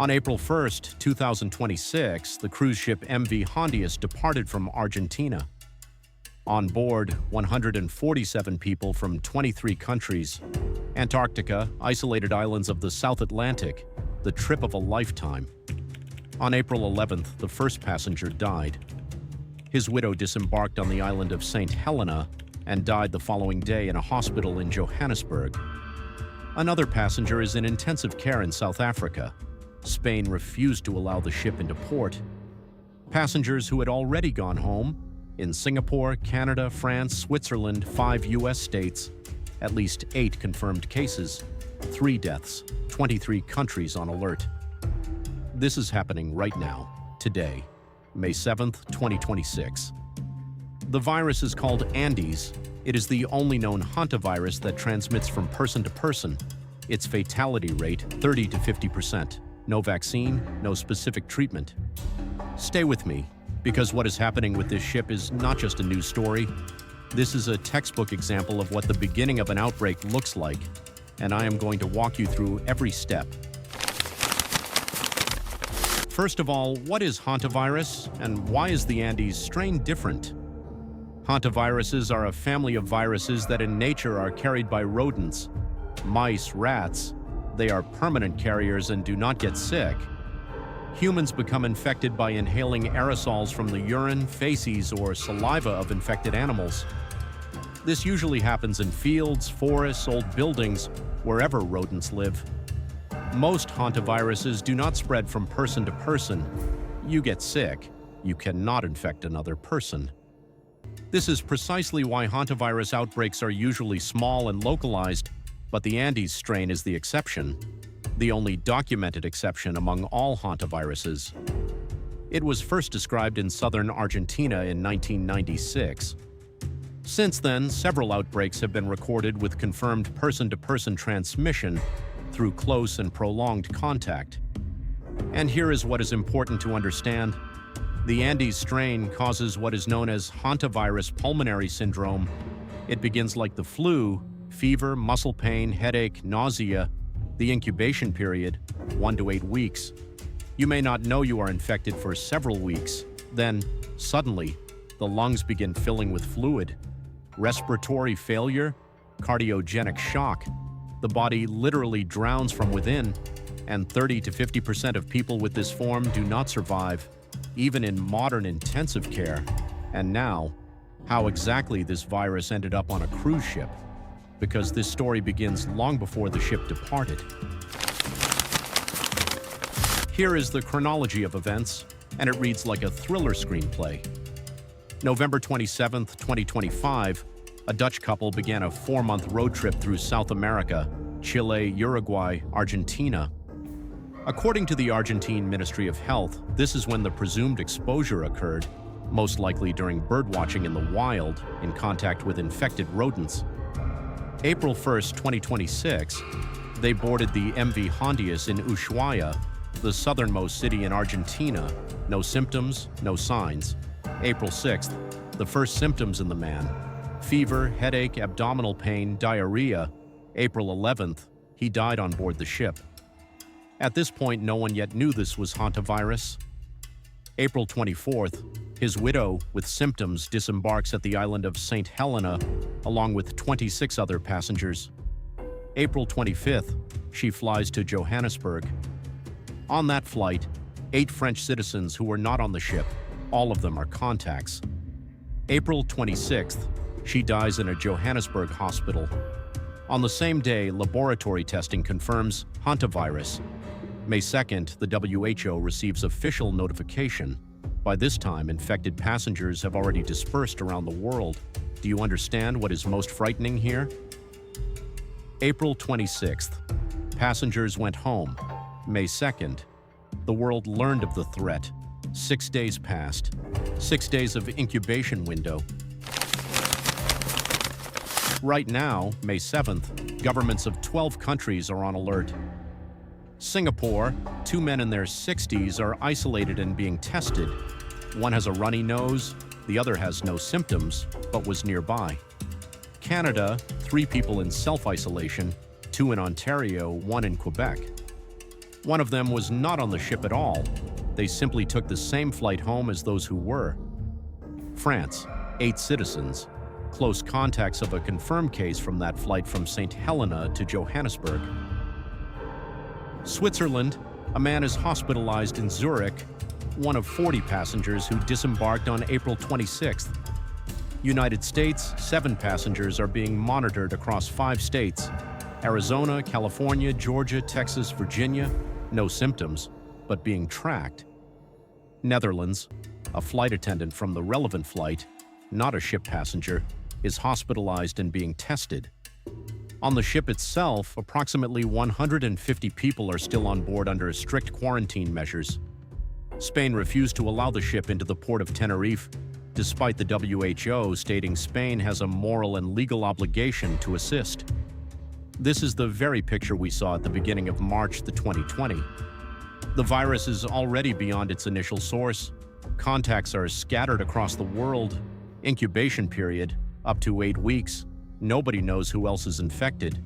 On April 1st, 2026, the cruise ship MV Hondius departed from Argentina. On board, 147 people from 23 countries. Antarctica, isolated islands of the South Atlantic, the trip of a lifetime. On April 11th, the first passenger died. His widow disembarked on the island of St. Helena and died the following day in a hospital in Johannesburg. Another passenger is in intensive care in South Africa. Spain refused to allow the ship into port. Passengers who had already gone home in Singapore, Canada, France, Switzerland, 5 U.S. states, at least 8 confirmed cases, 3 deaths, 23 countries on alert. This is happening right now, today, May 7th, 2026. The virus is called Andes. It is the only known hantavirus that transmits from person to person. Its fatality rate, 30 to 50%. No vaccine, no specific treatment. Stay with me, because what is happening with this ship is not just a news story. This is a textbook example of what the beginning of an outbreak looks like, and I am going to walk you through every step. First of all, what is hantavirus, and why is the Andes strain different? Hantaviruses are a family of viruses that in nature are carried by rodents, mice, rats. They are permanent carriers and do not get sick. Humans become infected by inhaling aerosols from the urine, feces, or saliva of infected animals. This usually happens in fields, forests, old buildings, wherever rodents live. Most hantaviruses do not spread from person to person. You get sick, you cannot infect another person. This is precisely why hantavirus outbreaks are usually small and localized, but the Andes strain is the exception, the only documented exception among all hantaviruses. It was first described in southern Argentina in 1996. Since then, several outbreaks have been recorded with confirmed person-to-person transmission through close and prolonged contact. And here is what is important to understand. The Andes strain causes what is known as hantavirus pulmonary syndrome. It begins like the flu: fever, muscle pain, headache, nausea. The incubation period, 1 to 8 weeks. You may not know you are infected for several weeks. Then, suddenly, the lungs begin filling with fluid. Respiratory failure, cardiogenic shock. The body literally drowns from within, and 30 to 50% of people with this form do not survive, even in modern intensive care. And now, how exactly this virus ended up on a cruise ship, because this story begins long before the ship departed. Here is the chronology of events, and it reads like a thriller screenplay. November 27, 2025, a Dutch couple began a 4-month road trip through South America, Chile, Uruguay, Argentina. According to the Argentine Ministry of Health, this is when the presumed exposure occurred, most likely during birdwatching in the wild, in contact with infected rodents. April 1st, 2026, they boarded the MV Hondius in Ushuaia, the southernmost city in Argentina. No symptoms, no signs. April 6th, the first symptoms in the man: fever, headache, abdominal pain, diarrhea. April 11th, he died on board the ship. At this point, no one yet knew this was hantavirus. April 24th, his widow, with symptoms, disembarks at the island of St. Helena, along with 26 other passengers. April 25th, she flies to Johannesburg. On that flight, 8 French citizens who were not on the ship, all of them are contacts. April 26th, she dies in a Johannesburg hospital. On the same day, laboratory testing confirms hantavirus. May 2nd, the WHO receives official notification. By this time, infected passengers have already dispersed around the world. Do you understand what is most frightening here? April 26th, passengers went home. May 2nd, the world learned of the threat. 6 days passed. 6 days of incubation window. Right now, May 7th, governments of 12 countries are on alert. Singapore, 2 men in their 60s are isolated and being tested. One has a runny nose, the other has no symptoms, but was nearby. Canada, 3 people in self-isolation, 2 in Ontario, 1 in Quebec. One of them was not on the ship at all. They simply took the same flight home as those who were. France, 8 citizens, close contacts of a confirmed case from that flight from St. Helena to Johannesburg. Switzerland, a man is hospitalized in Zurich, one of 40 passengers who disembarked on April 26th. United States, 7 passengers are being monitored across 5 states: Arizona, California, Georgia, Texas, Virginia, no symptoms, but being tracked. Netherlands, a flight attendant from the relevant flight, not a ship passenger, is hospitalized and being tested. On the ship itself, approximately 150 people are still on board under strict quarantine measures. Spain refused to allow the ship into the port of Tenerife, despite the WHO stating Spain has a moral and legal obligation to assist. This is the very picture we saw at the beginning of March 2020. The virus is already beyond its initial source. Contacts are scattered across the world. Incubation period, up to 8 weeks. Nobody knows who else is infected.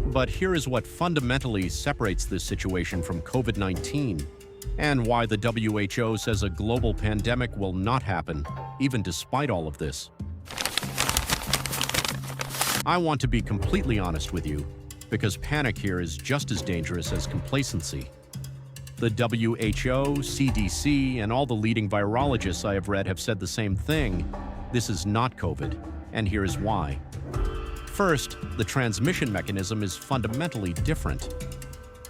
But here is what fundamentally separates this situation from COVID-19, and why the WHO says a global pandemic will not happen, even despite all of this. I want to be completely honest with you, because panic here is just as dangerous as complacency. The WHO, CDC, and all the leading virologists I have read have said the same thing. This is not COVID, and here is why. First, the transmission mechanism is fundamentally different.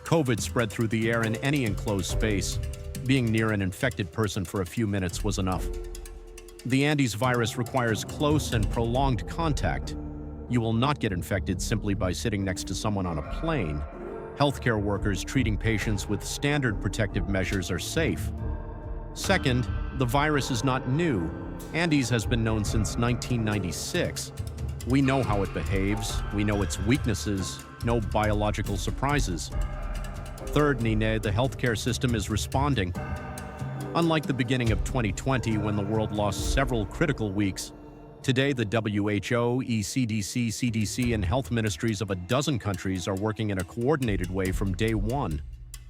COVID spread through the air in any enclosed space. Being near an infected person for a few minutes was enough. The Andes virus requires close and prolonged contact. You will not get infected simply by sitting next to someone on a plane. Healthcare workers treating patients with standard protective measures are safe. Second, the virus is not new. Andes has been known since 1996. We know how it behaves, we know its weaknesses, no biological surprises. Third, Nine, the healthcare system is responding. Unlike the beginning of 2020, when the world lost several critical weeks, today the WHO, ECDC, CDC, and health ministries of a dozen countries are working in a coordinated way from day one.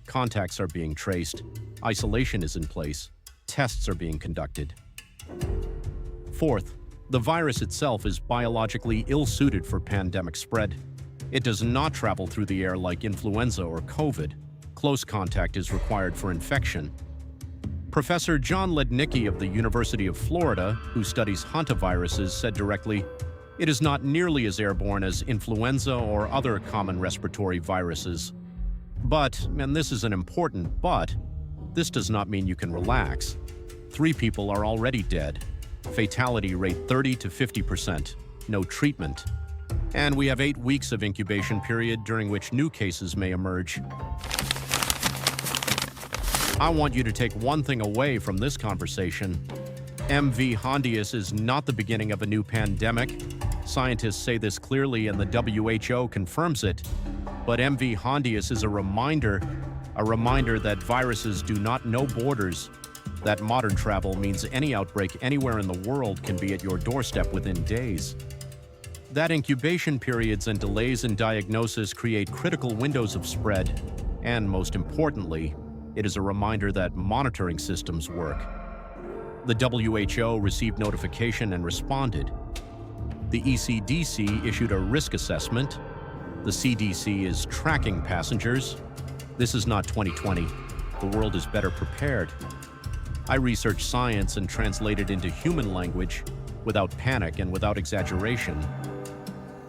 Contacts are being traced, isolation is in place, tests are being conducted. Fourth, the virus itself is biologically ill-suited for pandemic spread. It does not travel through the air like influenza or COVID. Close contact is required for infection. Professor John Lednicki of the University of Florida, who studies hantaviruses, said directly, "It is not nearly as airborne as influenza or other common respiratory viruses. But, and this is an important but, this does not mean you can relax. 3 people are already dead. Fatality rate 30 to 50%. No treatment. And we have 8 weeks of incubation period during which new cases may emerge." I want you to take one thing away from this conversation. MV Hondius is not the beginning of a new pandemic. Scientists say this clearly and the WHO confirms it. But MV Hondius is a reminder that viruses do not know borders, that modern travel means any outbreak anywhere in the world can be at your doorstep within days. That incubation periods and delays in diagnosis create critical windows of spread. And most importantly, it is a reminder that monitoring systems work. The WHO received notification and responded. The ECDC issued a risk assessment. The CDC is tracking passengers. This is not 2020. The world is better prepared. I research science and translate it into human language without panic and without exaggeration.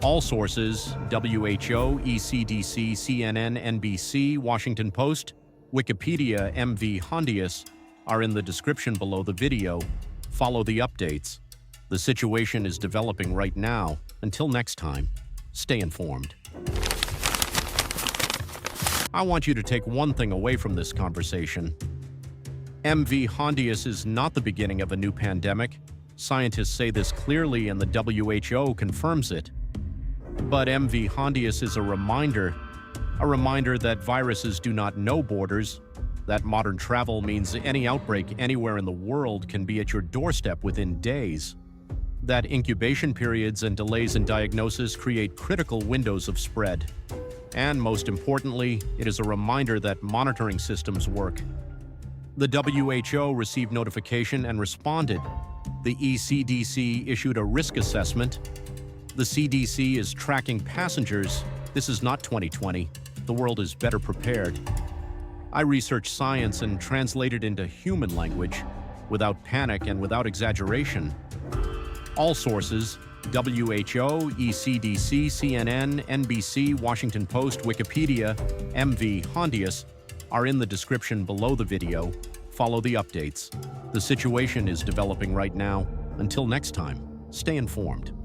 All sources, WHO, ECDC, CNN, NBC, Washington Post, Wikipedia, MV Hondius, are in the description below the video. Follow the updates. The situation is developing right now. Until next time, stay informed. I want you to take one thing away from this conversation. MV Hondius is not the beginning of a new pandemic. Scientists say this clearly and the WHO confirms it. But MV Hondius is a reminder that viruses do not know borders, that modern travel means any outbreak anywhere in the world can be at your doorstep within days, that incubation periods and delays in diagnosis create critical windows of spread, And most importantly, it is a reminder that monitoring systems work. The WHO received notification and responded. The ECDC issued a risk assessment. The CDC is tracking passengers. This is not 2020. The world is better prepared. I research science and translate it into human language, without panic and without exaggeration. All sources, WHO, ECDC, CNN, NBC, Washington Post, Wikipedia, MV Hondius, are in the description below the video. Follow the updates. The situation is developing right now. Until next time, stay informed.